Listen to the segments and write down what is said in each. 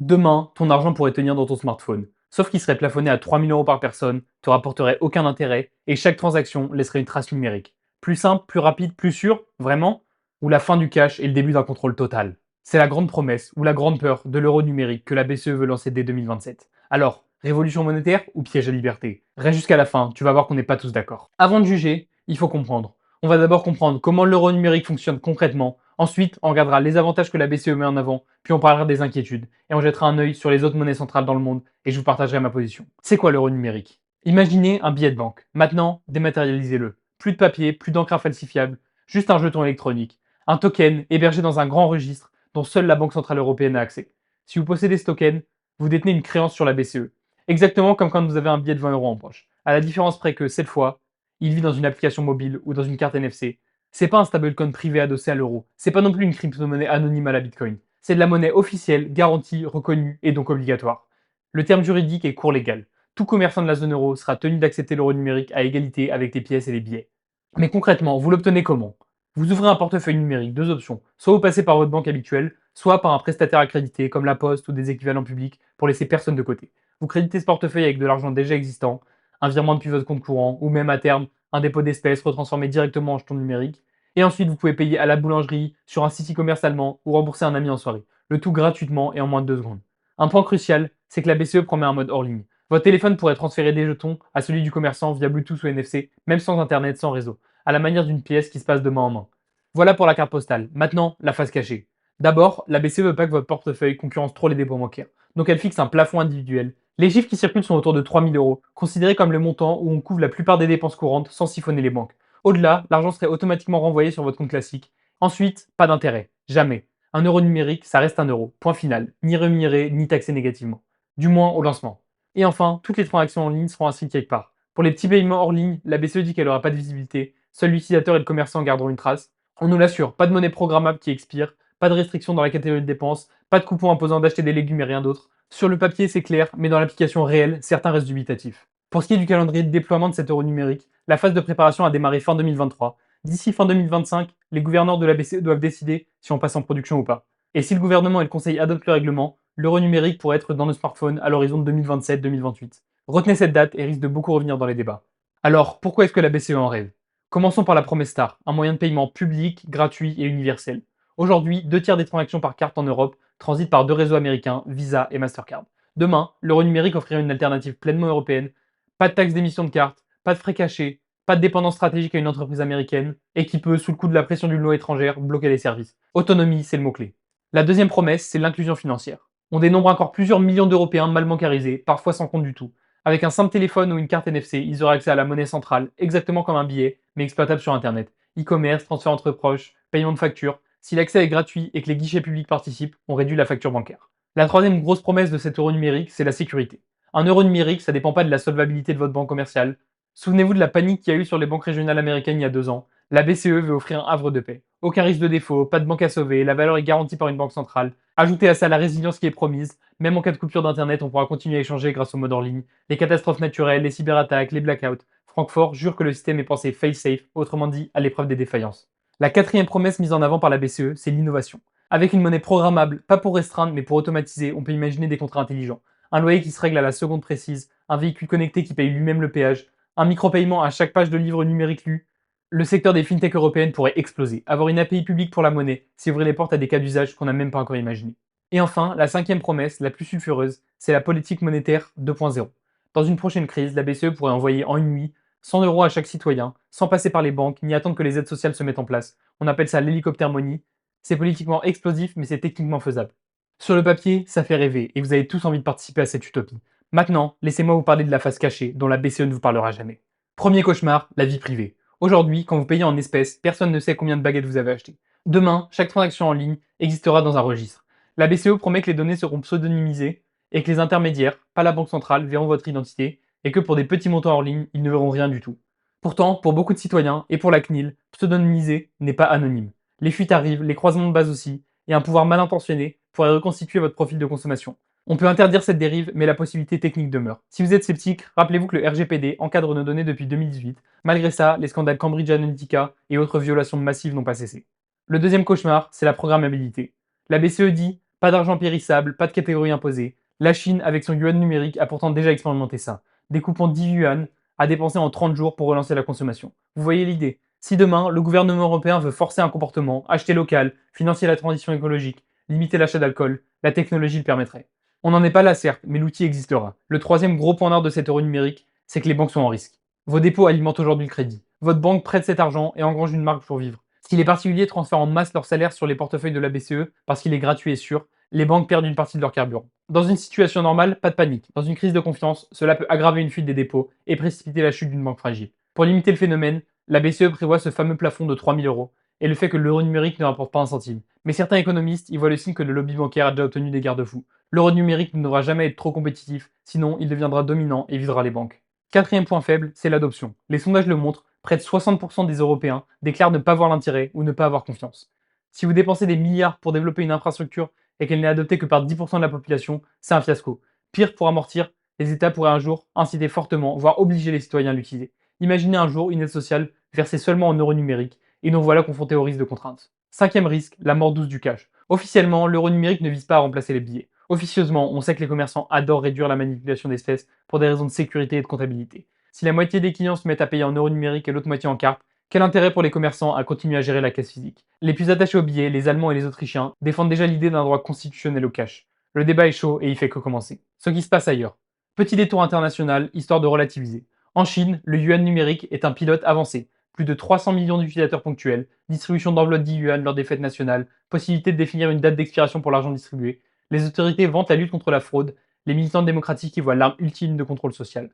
Demain, ton argent pourrait tenir dans ton smartphone. Sauf qu'il serait plafonné à 3 000 € par personne, te rapporterait aucun intérêt et chaque transaction laisserait une trace numérique. Plus simple, plus rapide, plus sûr, vraiment? Ou la fin du cash et le début d'un contrôle total? C'est la grande promesse ou la grande peur de l'euro numérique que la BCE veut lancer dès 2027. Alors, révolution monétaire ou piège à liberté? Reste jusqu'à la fin, tu vas voir qu'on n'est pas tous d'accord. Avant de juger, il faut comprendre. On va d'abord comprendre comment l'euro numérique fonctionne concrètement. Ensuite, on regardera les avantages que la BCE met en avant, puis on parlera des inquiétudes et on jettera un œil sur les autres monnaies centrales dans le monde et je vous partagerai ma position. C'est quoi l'euro numérique? Imaginez un billet de banque. Maintenant, dématérialisez-le. Plus de papier, plus d'encre infalsifiable, juste un jeton électronique. Un token hébergé dans un grand registre dont seule la Banque Centrale Européenne a accès. Si vous possédez ce token, vous détenez une créance sur la BCE. Exactement comme quand vous avez un billet de 20 € en poche. À la différence près que, cette fois, il vit dans une application mobile ou dans une carte NFC. C'est pas un stablecoin privé adossé à l'euro. C'est pas non plus une crypto-monnaie anonyme à la Bitcoin. C'est de la monnaie officielle, garantie, reconnue et donc obligatoire. Le terme juridique est cours légal. Tout commerçant de la zone euro sera tenu d'accepter l'euro numérique à égalité avec les pièces et les billets. Mais concrètement, vous l'obtenez comment? Vous ouvrez un portefeuille numérique, deux options. Soit vous passez par votre banque habituelle, soit par un prestataire accrédité comme la Poste ou des équivalents publics pour laisser personne de côté. Vous créditez ce portefeuille avec de l'argent déjà existant, un virement depuis votre compte courant ou même à terme un dépôt d'espèces retransformé directement en jeton numérique. Et ensuite, vous pouvez payer à la boulangerie, sur un site e-commerce allemand ou rembourser un ami en soirée. Le tout gratuitement et en moins de 2 secondes. Un point crucial, c'est que la BCE promet un mode hors ligne. Votre téléphone pourrait transférer des jetons à celui du commerçant via Bluetooth ou NFC, même sans internet, sans réseau, à la manière d'une pièce qui se passe de main en main. Voilà pour la carte postale. Maintenant, la face cachée. D'abord, la BCE veut pas que votre portefeuille concurrence trop les dépôts bancaires. Donc elle fixe un plafond individuel. Les chiffres qui circulent sont autour de 3 000 €, considérés comme le montant où on couvre la plupart des dépenses courantes sans siphonner les banques. Au-delà, l'argent serait automatiquement renvoyé sur votre compte classique. Ensuite, pas d'intérêt. Jamais. Un euro numérique, ça reste un euro. Point final. Ni rémunéré, ni taxé négativement. Du moins au lancement. Et enfin, toutes les transactions en ligne seront inscrites quelque part. Pour les petits paiements hors ligne, la BCE dit qu'elle n'aura pas de visibilité. Seul l'utilisateur et le commerçant garderont une trace. On nous l'assure, pas de monnaie programmable qui expire, pas de restriction dans la catégorie de dépenses, pas de coupon imposant d'acheter des légumes et rien d'autre. Sur le papier, c'est clair, mais dans l'application réelle, certains restent dubitatifs. Pour ce qui est du calendrier de déploiement de cet euro numérique, la phase de préparation a démarré fin 2023. D'ici fin 2025, les gouverneurs de la BCE doivent décider si on passe en production ou pas. Et si le gouvernement et le conseil adoptent le règlement, l'euro numérique pourrait être dans nos smartphones à l'horizon de 2027-2028. Retenez cette date et risque de beaucoup revenir dans les débats. Alors, pourquoi est-ce que la BCE en rêve? Commençons par la promesse star, un moyen de paiement public, gratuit et universel. Aujourd'hui, 2 tiers des transactions par carte en Europe transitent par deux réseaux américains, Visa et Mastercard. Demain, l'euro numérique offrira une alternative pleinement européenne. Pas de taxe d'émission de carte, pas de frais cachés, pas de dépendance stratégique à une entreprise américaine et qui peut, sous le coup de la pression d'une loi étrangère, bloquer les services. Autonomie, c'est le mot-clé. La deuxième promesse, c'est l'inclusion financière. On dénombre encore plusieurs millions d'Européens mal bancarisés, parfois sans compte du tout. Avec un simple téléphone ou une carte NFC, ils auraient accès à la monnaie centrale, exactement comme un billet, mais exploitable sur Internet. E-commerce, transfert entre proches, paiement de factures. Si l'accès est gratuit et que les guichets publics participent, on réduit la facture bancaire. La troisième grosse promesse de cet euro numérique, c'est la sécurité. Un euro numérique, ça dépend pas de la solvabilité de votre banque commerciale. Souvenez-vous de la panique qu'il y a eu sur les banques régionales américaines il y a 2 ans. La BCE veut offrir un havre de paix. Aucun risque de défaut, pas de banque à sauver, la valeur est garantie par une banque centrale. Ajoutez à ça la résilience qui est promise. Même en cas de coupure d'internet, on pourra continuer à échanger grâce au mode en ligne. Les catastrophes naturelles, les cyberattaques, les blackouts. Francfort jure que le système est pensé fail-safe, autrement dit à l'épreuve des défaillances. La quatrième promesse mise en avant par la BCE, c'est l'innovation. Avec une monnaie programmable, pas pour restreindre mais pour automatiser, on peut imaginer des contrats intelligents. Un loyer qui se règle à la seconde précise, un véhicule connecté qui paye lui-même le péage, un micro-paiement à chaque page de livre numérique lu. Le secteur des fintech européennes pourrait exploser. Avoir une API publique pour la monnaie, c'est ouvrir les portes à des cas d'usage qu'on n'a même pas encore imaginés. Et enfin, la cinquième promesse, la plus sulfureuse, c'est la politique monétaire 2.0. Dans une prochaine crise, la BCE pourrait envoyer en une nuit 100 € à chaque citoyen, sans passer par les banques, ni attendre que les aides sociales se mettent en place. On appelle ça l'hélicoptère money. C'est politiquement explosif, mais c'est techniquement faisable. Sur le papier, ça fait rêver, et vous avez tous envie de participer à cette utopie. Maintenant, laissez-moi vous parler de la face cachée, dont la BCE ne vous parlera jamais. Premier cauchemar, la vie privée. Aujourd'hui, quand vous payez en espèces, personne ne sait combien de baguettes vous avez achetées. Demain, chaque transaction en ligne existera dans un registre. La BCE promet que les données seront pseudonymisées et que les intermédiaires, pas la banque centrale, verront votre identité et que pour des petits montants en ligne, ils ne verront rien du tout. Pourtant, pour beaucoup de citoyens et pour la CNIL, pseudonymiser n'est pas anonyme. Les fuites arrivent, les croisements de base aussi, et un pouvoir mal intentionné pourrait reconstituer votre profil de consommation. On peut interdire cette dérive, mais la possibilité technique demeure. Si vous êtes sceptique, rappelez-vous que le RGPD encadre nos données depuis 2018. Malgré ça, les scandales Cambridge Analytica et autres violations massives n'ont pas cessé. Le deuxième cauchemar, c'est la programmabilité. La BCE dit Pas d'argent périssable, pas de catégorie imposée. La Chine, avec son yuan numérique, a pourtant déjà expérimenté ça. Des coupons de 10 yuan à dépenser en 30 jours pour relancer la consommation. Vous voyez l'idée? Si demain, le gouvernement européen veut forcer un comportement, acheter local, financer la transition écologique, limiter l'achat d'alcool, la technologie le permettrait. On n'en est pas là certes, mais l'outil existera. Le troisième gros point d'ordre de cet euro numérique, c'est que les banques sont en risque. Vos dépôts alimentent aujourd'hui le crédit. Votre banque prête cet argent et engrange une marge pour vivre. Si les particuliers transfèrent en masse leur salaire sur les portefeuilles de la BCE parce qu'il est gratuit et sûr, les banques perdent une partie de leur carburant. Dans une situation normale, pas de panique. Dans une crise de confiance, cela peut aggraver une fuite des dépôts et précipiter la chute d'une banque fragile. Pour limiter le phénomène, la BCE prévoit ce fameux plafond de 3 000 euros et le fait que l'euro numérique ne rapporte pas un centime. Mais certains économistes y voient le signe que le lobby bancaire a déjà obtenu des garde-fous. L'euro numérique ne devra jamais être trop compétitif, sinon il deviendra dominant et visera les banques. Quatrième point faible, c'est l'adoption. Les sondages le montrent, près de 60% des Européens déclarent ne pas voir l'intérêt ou ne pas avoir confiance. Si vous dépensez des milliards pour développer une infrastructure et qu'elle n'est adoptée que par 10% de la population, c'est un fiasco. Pire, pour amortir, les États pourraient un jour inciter fortement, voire obliger les citoyens à l'utiliser. Imaginez un jour une aide sociale versée seulement en euros numériques et nous voilà confrontés au risque de contrainte. Cinquième risque, la mort douce du cash. Officiellement, l'euro numérique ne vise pas à remplacer les billets. Officieusement, on sait que les commerçants adorent réduire la manipulation d'espèces pour des raisons de sécurité et de comptabilité. Si la moitié des clients se mettent à payer en euros numériques et l'autre moitié en carte, quel intérêt pour les commerçants à continuer à gérer la caisse physique? Les plus attachés aux billets, les Allemands et les Autrichiens, défendent déjà l'idée d'un droit constitutionnel au cash. Le débat est chaud et il fait que commencer. Ce qui se passe ailleurs. Petit détour international, histoire de relativiser. En Chine, le yuan numérique est un pilote avancé. Plus de 300 millions d'utilisateurs ponctuels, distribution d'enveloppes 10 yuan lors des fêtes nationales, possibilité de définir une date d'expiration pour l'argent distribué. Les autorités vantent la lutte contre la fraude, les militants démocratiques y voient l'arme ultime de contrôle social.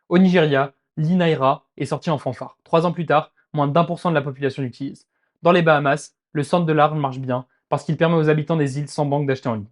Au Nigeria, l'INAIRA est sorti en fanfare. 3 ans plus tard, moins d'1% de la population l'utilise. Dans les Bahamas, le centre de l'art marche bien parce qu'il permet aux habitants des îles sans banque d'acheter en ligne.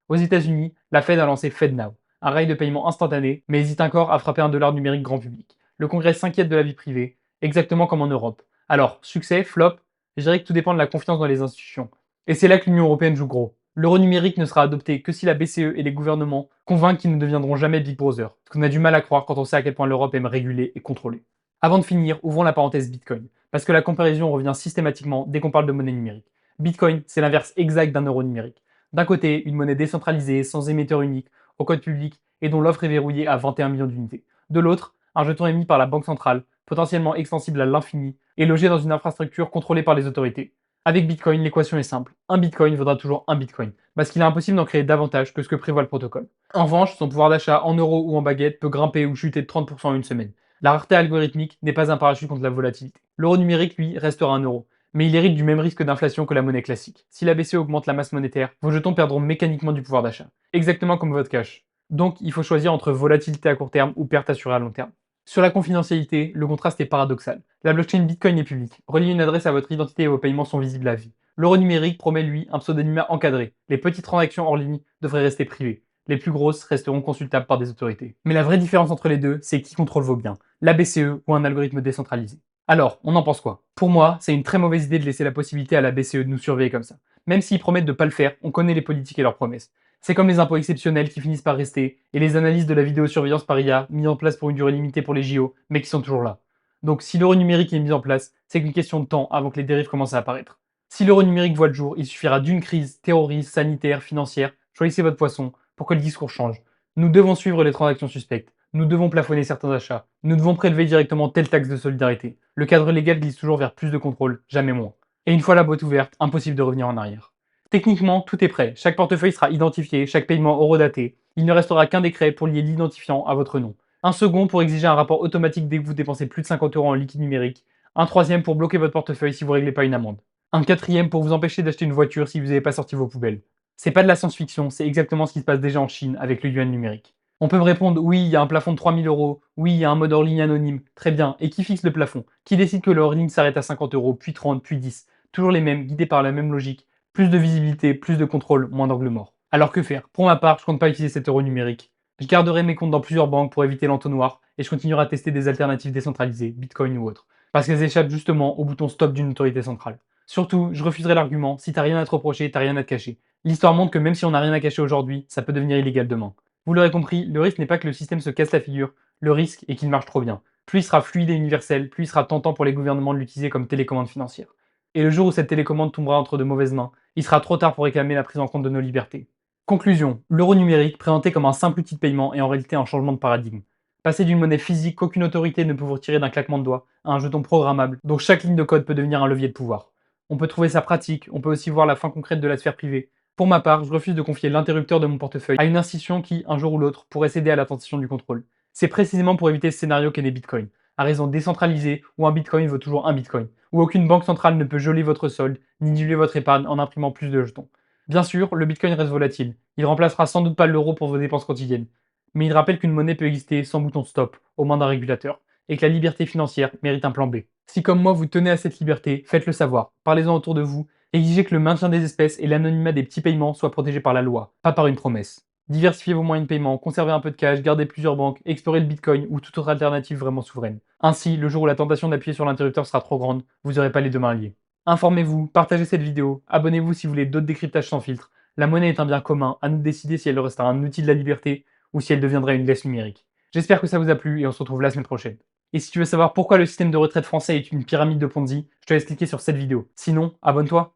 Aux États-Unis, la Fed a lancé FedNow, un rail de paiement instantané, mais hésite encore à frapper un dollar numérique grand public. Le Congrès s'inquiète de la vie privée, exactement comme en Europe. Alors, succès, flop, je dirais que tout dépend de la confiance dans les institutions. Et c'est là que l'Union européenne joue gros. L'euro numérique ne sera adopté que si la BCE et les gouvernements convainquent qu'ils ne deviendront jamais Big Brother, ce qu'on a du mal à croire quand on sait à quel point l'Europe aime réguler et contrôler. Avant de finir, ouvrons la parenthèse Bitcoin, parce que la comparaison revient systématiquement dès qu'on parle de monnaie numérique. Bitcoin, c'est l'inverse exact d'un euro numérique. D'un côté, une monnaie décentralisée, sans émetteur unique, au code public, et dont l'offre est verrouillée à 21 millions d'unités. De l'autre, un jeton émis par la banque centrale, potentiellement extensible à l'infini, et logé dans une infrastructure contrôlée par les autorités. Avec Bitcoin, l'équation est simple. Un Bitcoin vaudra toujours un Bitcoin, parce qu'il est impossible d'en créer davantage que ce que prévoit le protocole. En revanche, son pouvoir d'achat en euros ou en baguettes peut grimper ou chuter de 30% en une semaine. La rareté algorithmique n'est pas un parachute contre la volatilité. L'euro numérique, lui, restera un euro. Mais il hérite du même risque d'inflation que la monnaie classique. Si la BCE augmente la masse monétaire, vos jetons perdront mécaniquement du pouvoir d'achat. Exactement comme votre cash. Donc, il faut choisir entre volatilité à court terme ou perte assurée à long terme. Sur la confidentialité, le contraste est paradoxal. La blockchain Bitcoin est publique. Relier une adresse à votre identité et vos paiements sont visibles à vie. L'euro numérique promet, lui, un pseudonymat encadré. Les petites transactions hors ligne devraient rester privées. Les plus grosses resteront consultables par des autorités. Mais la vraie différence entre les deux, c'est qui contrôle vos biens, la BCE ou un algorithme décentralisé. Alors, on en pense quoi? Pour moi, c'est une très mauvaise idée de laisser la possibilité à la BCE de nous surveiller comme ça. Même s'ils promettent de ne pas le faire, on connaît les politiques et leurs promesses. C'est comme les impôts exceptionnels qui finissent par rester, et les analyses de la vidéosurveillance par IA, mis en place pour une durée limitée pour les JO, mais qui sont toujours là. Donc si l'euro numérique est mis en place, c'est qu'une question de temps avant que les dérives commencent à apparaître. Si l'euro numérique voit le jour, il suffira d'une crise terroriste, sanitaire, financière, choisissez votre poisson, pour que le discours change. Nous devons suivre les transactions suspectes, nous devons plafonner certains achats, nous devons prélever directement telle taxe de solidarité. Le cadre légal glisse toujours vers plus de contrôle, jamais moins. Et une fois la boîte ouverte, impossible de revenir en arrière. Techniquement, tout est prêt. Chaque portefeuille sera identifié, chaque paiement horodaté. Il ne restera qu'un décret pour lier l'identifiant à votre nom. Un second pour exiger un rapport automatique dès que vous dépensez plus de 50 euros en liquide numérique. Un troisième pour bloquer votre portefeuille si vous ne réglez pas une amende. Un quatrième pour vous empêcher d'acheter une voiture si vous n'avez pas sorti vos poubelles. C'est pas de la science-fiction, c'est exactement ce qui se passe déjà en Chine avec le yuan numérique. On peut me répondre, oui, il y a un plafond de 3000 euros, oui, il y a un mode hors ligne anonyme, très bien, et qui fixe le plafond? Qui décide que le hors ligne s'arrête à 50 euros, puis 30, puis 10? Toujours les mêmes, guidés par la même logique. Plus de visibilité, plus de contrôle, moins d'angle mort. Alors que faire? Pour ma part, je compte pas utiliser cet euro numérique. Je garderai mes comptes dans plusieurs banques pour éviter l'entonnoir, et je continuerai à tester des alternatives décentralisées, Bitcoin ou autres, parce qu'elles échappent justement au bouton stop d'une autorité centrale. Surtout, je refuserai l'argument, si t'as rien à te reprocher, t'as rien à te cacher. L'histoire montre que même si on n'a rien à cacher aujourd'hui, ça peut devenir illégal demain. Vous l'aurez compris, le risque n'est pas que le système se casse la figure, le risque est qu'il marche trop bien. Plus il sera fluide et universel, plus il sera tentant pour les gouvernements de l'utiliser comme télécommande financière. Et le jour où cette télécommande tombera entre de mauvaises mains, il sera trop tard pour réclamer la prise en compte de nos libertés. Conclusion, l'euro numérique, présenté comme un simple outil de paiement, est en réalité un changement de paradigme. Passer d'une monnaie physique qu'aucune autorité ne peut vous retirer d'un claquement de doigts à un jeton programmable dont chaque ligne de code peut devenir un levier de pouvoir. On peut trouver ça pratique, on peut aussi voir la fin concrète de la sphère privée. Pour ma part, je refuse de confier l'interrupteur de mon portefeuille à une institution qui, un jour ou l'autre, pourrait céder à la tentation du contrôle. C'est précisément pour éviter ce scénario qu'est né Bitcoin. Un réseau décentralisé où un Bitcoin vaut toujours un Bitcoin, où aucune banque centrale ne peut geler votre solde ni diluer votre épargne en imprimant plus de jetons. Bien sûr, le Bitcoin reste volatile. Il remplacera sans doute pas l'euro pour vos dépenses quotidiennes. Mais il rappelle qu'une monnaie peut exister sans bouton stop, aux mains d'un régulateur, et que la liberté financière mérite un plan B. Si comme moi vous tenez à cette liberté, faites-le savoir, parlez-en autour de vous, exigez que le maintien des espèces et l'anonymat des petits paiements soient protégés par la loi, pas par une promesse. Diversifiez vos moyens de paiement, conservez un peu de cash, gardez plusieurs banques, explorez le Bitcoin ou toute autre alternative vraiment souveraine. Ainsi, le jour où la tentation d'appuyer sur l'interrupteur sera trop grande, vous n'aurez pas les deux mains liées. Informez-vous, partagez cette vidéo, abonnez-vous si vous voulez d'autres décryptages sans filtre. La monnaie est un bien commun, à nous de décider si elle restera un outil de la liberté ou si elle deviendrait une laisse numérique. J'espère que ça vous a plu et on se retrouve la semaine prochaine. Et si tu veux savoir pourquoi le système de retraite français est une pyramide de Ponzi, je te laisse cliquer sur cette vidéo. Sinon, abonne-toi.